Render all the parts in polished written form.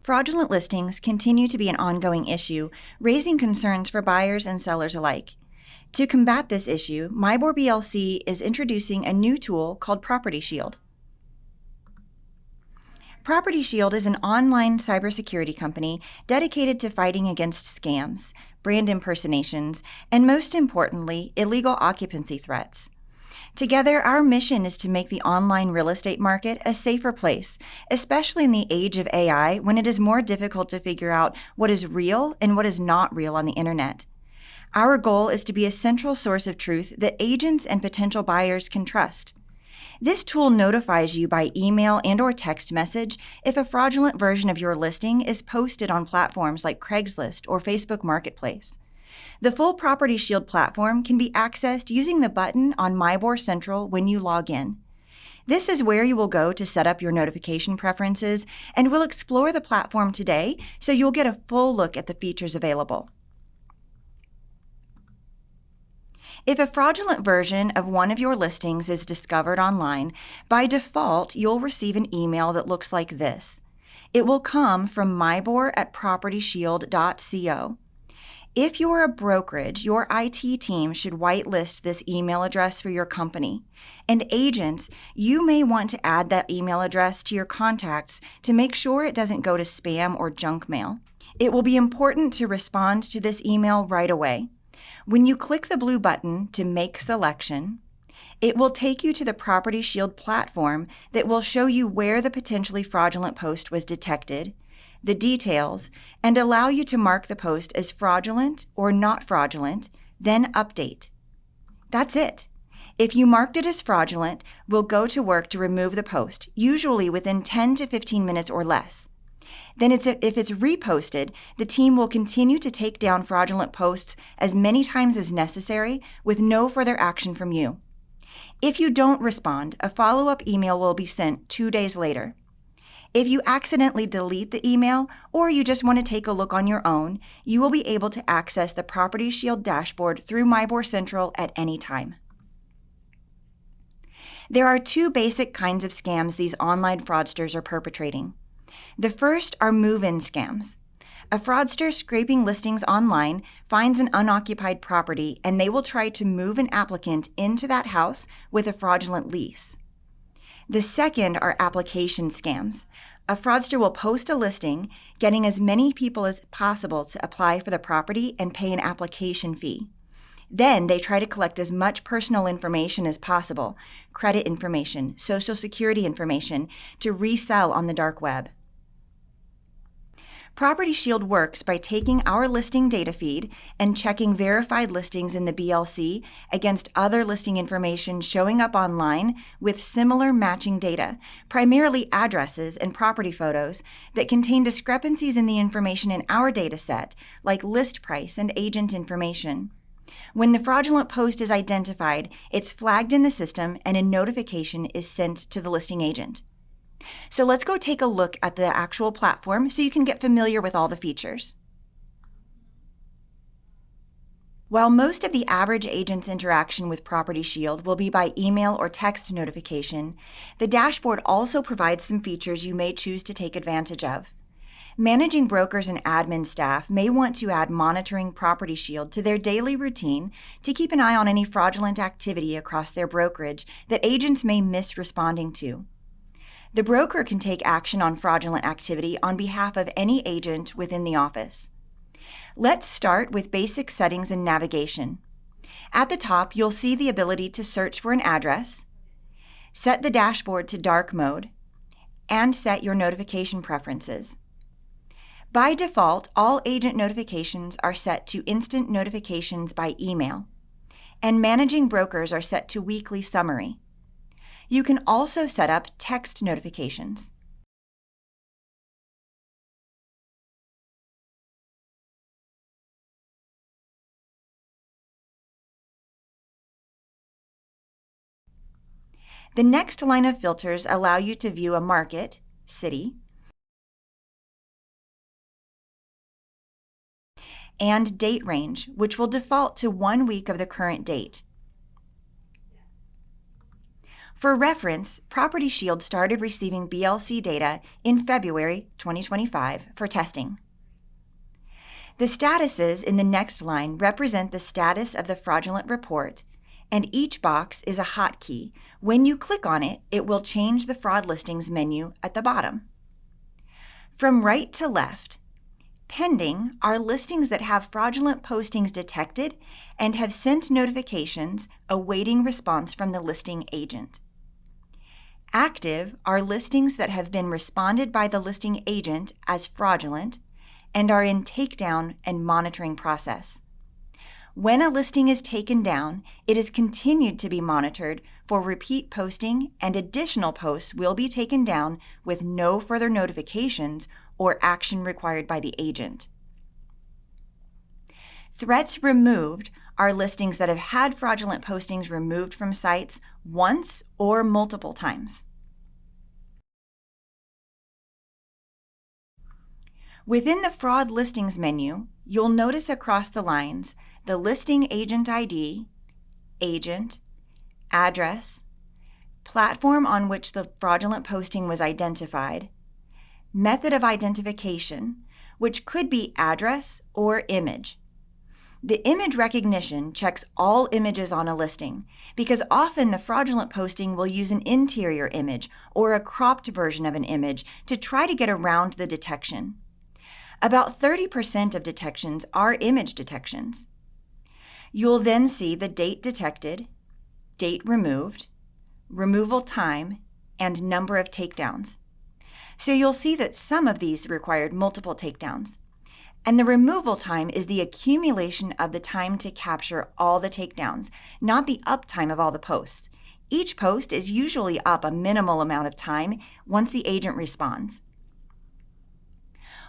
Fraudulent listings continue to be an ongoing issue, raising concerns for buyers and sellers alike. To combat this issue, MIBOR BLC is introducing a new tool called Property Shield. Property Shield is an online cybersecurity company dedicated to fighting against scams, brand impersonations, and most importantly, illegal occupancy threats. Together, our mission is to make the online real estate market a safer place, especially in the age of AI when it is more difficult to figure out what is real and what is not real on the internet. Our goal is to be a central source of truth that agents and potential buyers can trust. This tool notifies you by email and/or text message if a fraudulent version of your listing is posted on platforms like Craigslist or Facebook Marketplace. The full Property Shield platform can be accessed using the button on MIBOR Central when you log in. This is where you will go to set up your notification preferences, and we'll explore the platform today so you'll get a full look at the features available. If a fraudulent version of one of your listings is discovered online, by default, you'll receive an email that looks like this. It will come from mibor@propertyshield.co. If you're a brokerage, your IT team should whitelist this email address for your company. And agents, you may want to add that email address to your contacts to make sure it doesn't go to spam or junk mail. It will be important to respond to this email right away. When you click the blue button to make selection, it will take you to the Property Shield platform that will show you where the potentially fraudulent post was detected, the details, and allow you to mark the post as fraudulent or not fraudulent, then update. That's it. If you marked it as fraudulent, we'll go to work to remove the post, usually within 10 to 15 minutes or less. Then if it's reposted, the team will continue to take down fraudulent posts as many times as necessary with no further action from you. If you don't respond, a follow-up email will be sent 2 days later. If you accidentally delete the email or you just want to take a look on your own, you will be able to access the Property Shield dashboard through MIBOR Central at any time. There are two basic kinds of scams these online fraudsters are perpetrating. The first are move-in scams. A fraudster scraping listings online finds an unoccupied property and they will try to move an applicant into that house with a fraudulent lease. The second are application scams. A fraudster will post a listing, getting as many people as possible to apply for the property and pay an application fee. Then they try to collect as much personal information as possible, credit information, social security information, to resell on the dark web. Property Shield works by taking our listing data feed and checking verified listings in the BLC against other listing information showing up online with similar matching data, primarily addresses and property photos that contain discrepancies in the information in our data set, like list price and agent information. When the fraudulent post is identified, it's flagged in the system and a notification is sent to the listing agent. So let's go take a look at the actual platform so you can get familiar with all the features. While most of the average agent's interaction with Property Shield will be by email or text notification, the dashboard also provides some features you may choose to take advantage of. Managing brokers and admin staff may want to add monitoring Property Shield to their daily routine to keep an eye on any fraudulent activity across their brokerage that agents may miss responding to. The broker can take action on fraudulent activity on behalf of any agent within the office. Let's start with basic settings and navigation. At the top, you'll see the ability to search for an address, set the dashboard to dark mode, and set your notification preferences. By default, all agent notifications are set to instant notifications by email, and managing brokers are set to weekly summary. You can also set up text notifications. The next line of filters allow you to view a market, city, and date range, which will default to 1 week of the current date. For reference, Property Shield started receiving BLC data in February 2025 for testing. The statuses in the next line represent the status of the fraudulent report, and each box is a hotkey. When you click on it, it will change the fraud listings menu at the bottom. From right to left, pending are listings that have fraudulent postings detected and have sent notifications awaiting response from the listing agent. Active are listings that have been responded by the listing agent as fraudulent and are in takedown and monitoring process. When a listing is taken down, it is continued to be monitored for repeat posting, and additional posts will be taken down with no further notifications or action required by the agent. Threats removed are listings that have had fraudulent postings removed from sites once or multiple times. Within the Fraud Listings menu, you'll notice across the lines the listing agent ID, agent, address, platform on which the fraudulent posting was identified, method of identification, which could be address or image. The image recognition checks all images on a listing because often the fraudulent posting will use an interior image or a cropped version of an image to try to get around the detection. About 30% of detections are image detections. You'll then see the date detected, date removed, removal time, and number of takedowns. So you'll see that some of these required multiple takedowns. And the removal time is the accumulation of the time to capture all the takedowns, not the uptime of all the posts. Each post is usually up a minimal amount of time once the agent responds.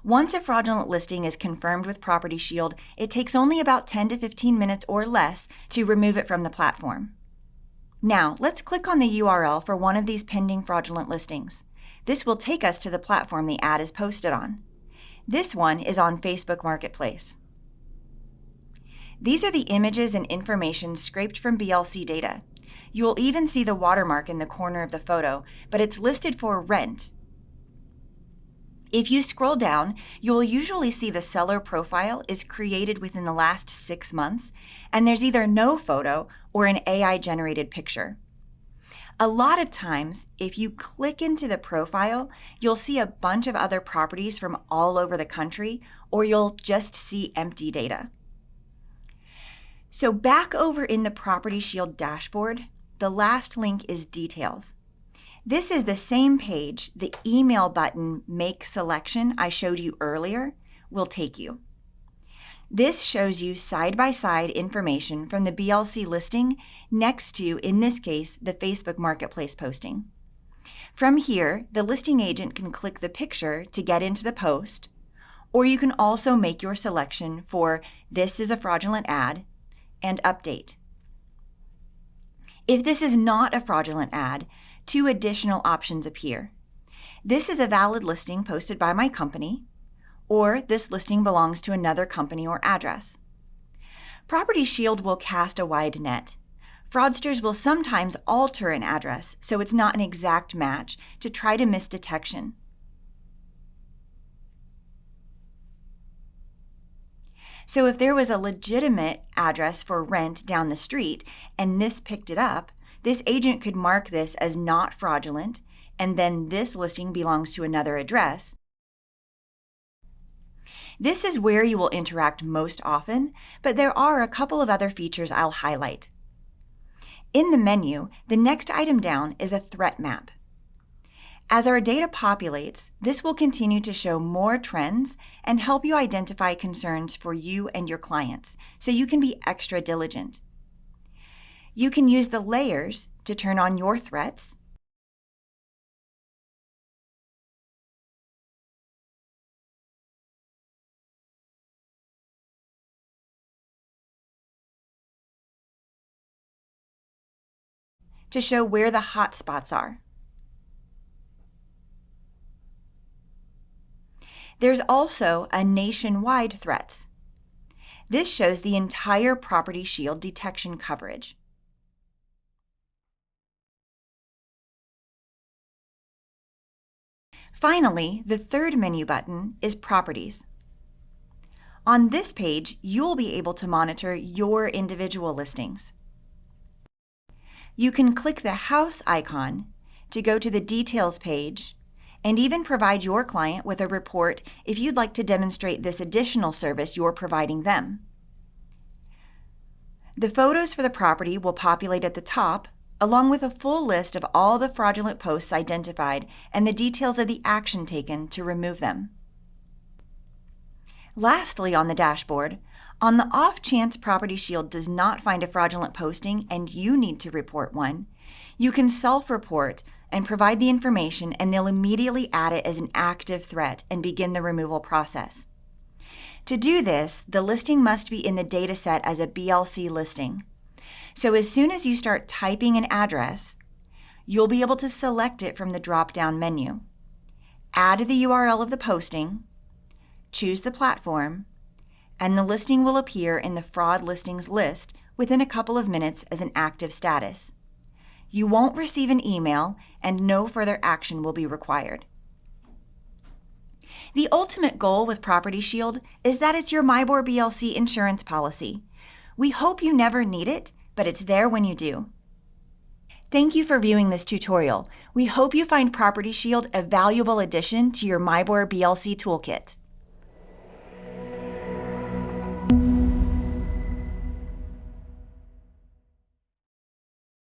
Once a fraudulent listing is confirmed with Property Shield, it takes only about 10 to 15 minutes or less to remove it from the platform. Now, let's click on the URL for one of these pending fraudulent listings. This will take us to the platform the ad is posted on. This one is on Facebook Marketplace. These are the images and information scraped from BLC data. You will even see the watermark in the corner of the photo, but it's listed for rent. If you scroll down, you will usually see the seller profile is created within the last 6 months, and there's either no photo or an AI-generated picture. A lot of times, if you click into the profile, you'll see a bunch of other properties from all over the country, or you'll just see empty data. So back over in the Property Shield dashboard, the last link is details. This is the same page the email button Make Selection I showed you earlier will take you. This shows you side-by-side information from the BLC listing next to, in this case, the Facebook Marketplace posting. From here, the listing agent can click the picture to get into the post, or you can also make your selection for "This is a fraudulent ad" and "Update." If this is not a fraudulent ad, 2 additional options appear. This is a valid listing posted by my company, or this listing belongs to another company or address. Property Shield will cast a wide net. Fraudsters will sometimes alter an address so it's not an exact match to try to miss detection. So if there was a legitimate address for rent down the street and this picked it up, this agent could mark this as not fraudulent, and then this listing belongs to another address. This is where you will interact most often, but there are a couple of other features I'll highlight. In the menu, the next item down is a threat map. As our data populates, this will continue to show more trends and help you identify concerns for you and your clients, so you can be extra diligent. You can use the layers to turn on your threats, to show where the hot spots are. There's also a nationwide threats. This shows the entire Property Shield detection coverage. Finally, the third menu button is Properties. On this page, you'll be able to monitor your individual listings. You can click the house icon to go to the Details page and even provide your client with a report if you'd like to demonstrate this additional service you're providing them. The photos for the property will populate at the top, along with a full list of all the fraudulent posts identified and the details of the action taken to remove them. Lastly, on the dashboard, on the off chance Property Shield does not find a fraudulent posting and you need to report one, you can self-report and provide the information, and they'll immediately add it as an active threat and begin the removal process. To do this, the listing must be in the dataset as a BLC listing. So as soon as you start typing an address, you'll be able to select it from the drop-down menu. Add the URL of the posting, choose the platform, and the listing will appear in the fraud listings list within a couple of minutes as an active status. You won't receive an email, and no further action will be required. The ultimate goal with Property Shield is that it's your MIBOR BLC insurance policy. We hope you never need it, but it's there when you do. Thank you for viewing this tutorial. We hope you find Property Shield a valuable addition to your MIBOR BLC toolkit.